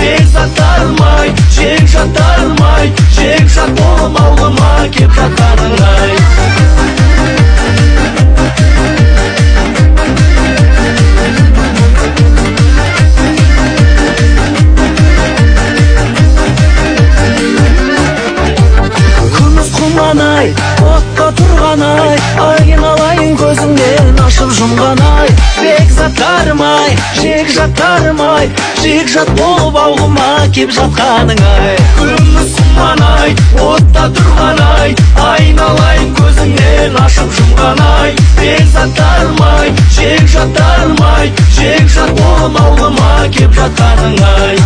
бекзаттарым ай, жекжаттарым ай, жекжат болып ауылыма кеп жатқаның ай. Ай, отқа тұрған ай, айналайын көзіңнен ашып жұмған ай. Бекзаттарым ай, жекжаттарым ай, жекжат болып ауылыма кеп жатқаның ай. Күміс құман ай, отта тұрған ай, айналайын көзіңнен ашып жұмған ай. Бекзаттарым ай, жекжаттарым ай, жекжат болып ауылыма кеп жатқаның ай.